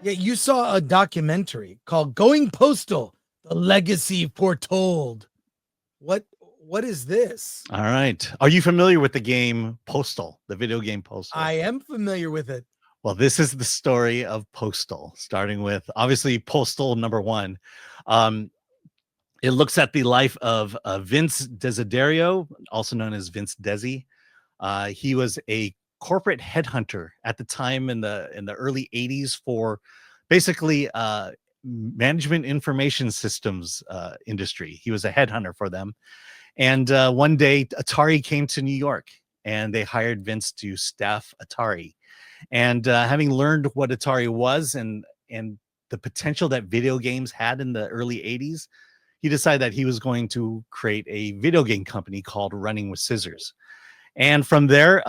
Yeah, you saw a documentary called "Going Postal: The Legacy Foretold." What is this? All right. Are you familiar with the game Postal, the video game Postal? I am familiar with it. Well, this is the story of Postal, starting with obviously Postal number one. Um, it looks at the life of Vince Desiderio, also known as Vince Desi. He was a corporate headhunter at the time in the early 80s for basically management information systems industry. He was a headhunter for them. And one day Atari came to New York and they hired Vince to staff Atari. And having learned what Atari was and the potential that video games had in the early 80s, he decided that he was going to create a video game company called Running with Scissors. And from there,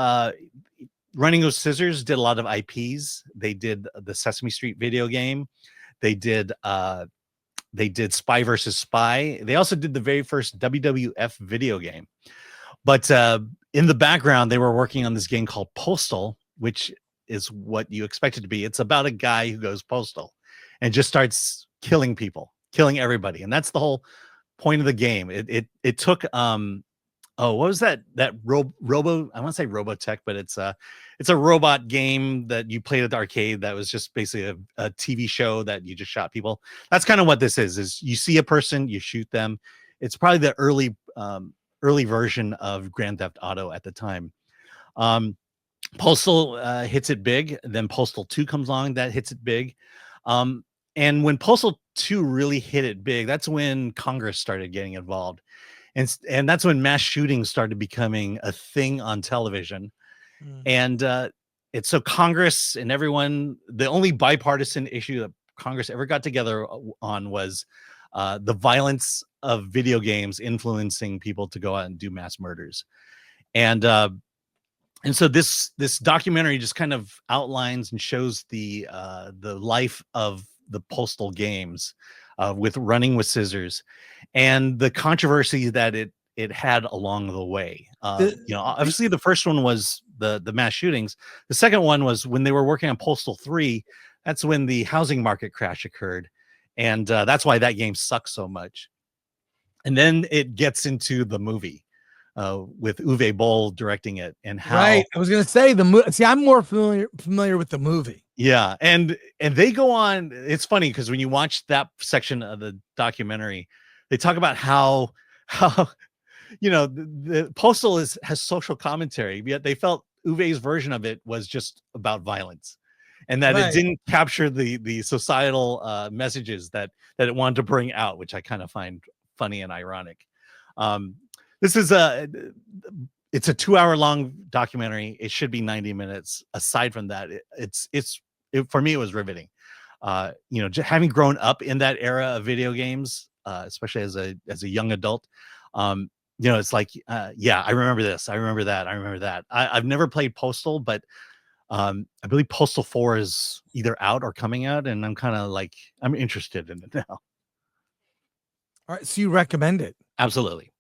Running with Scissors did a lot of IPs. They did the Sesame Street video game. They did Spy versus Spy. They also did the very first WWF video game. But in the background, they were working on this game called Postal, which is what you expect it to be. It's about a guy who goes postal and just starts killing people, killing everybody. And that's the whole point of the game. It took what was that robo, I want to say Robotech, but it's a robot game that you played at the arcade that was just basically a TV show that you just shot people. That's kind of what this is you see a person, you shoot them. It's probably the early version of Grand Theft Auto at the time. Postal hits it big, then Postal 2 comes along, that hits it big. And when Postal 2 really hit it big, that's when Congress started getting involved. And that's when mass shootings started becoming a thing on television. And it's so Congress and everyone, the only bipartisan issue that Congress ever got together on was the violence of video games influencing people to go out and do mass murders. And so this documentary just kind of outlines and shows the life of the Postal games with Running with Scissors and the controversy that it had along the way. Obviously the first one was the mass shootings. The second one was when they were working on Postal 3. That's when the housing market crash occurred. And that's why that game sucks so much. And then it gets into the movie. With Uwe Boll directing it, and how right. I was gonna say see, I'm more familiar with the movie. Yeah, and they go on. It's funny because when you watch that section of the documentary, they talk about how the Postal has social commentary, yet they felt Uwe's version of it was just about violence, and that it didn't capture the societal messages that it wanted to bring out, which I kind of find funny and ironic. This is it's a 2-hour long documentary. It should be 90 minutes. Aside from that, for me, it was riveting. Having grown up in that era of video games, especially as a young adult, it's like, I remember this. I remember that. I remember that. I've never played Postal, but I believe Postal 4 is either out or coming out, and I'm kind of like, I'm interested in it now. All right, so you recommend it? Absolutely.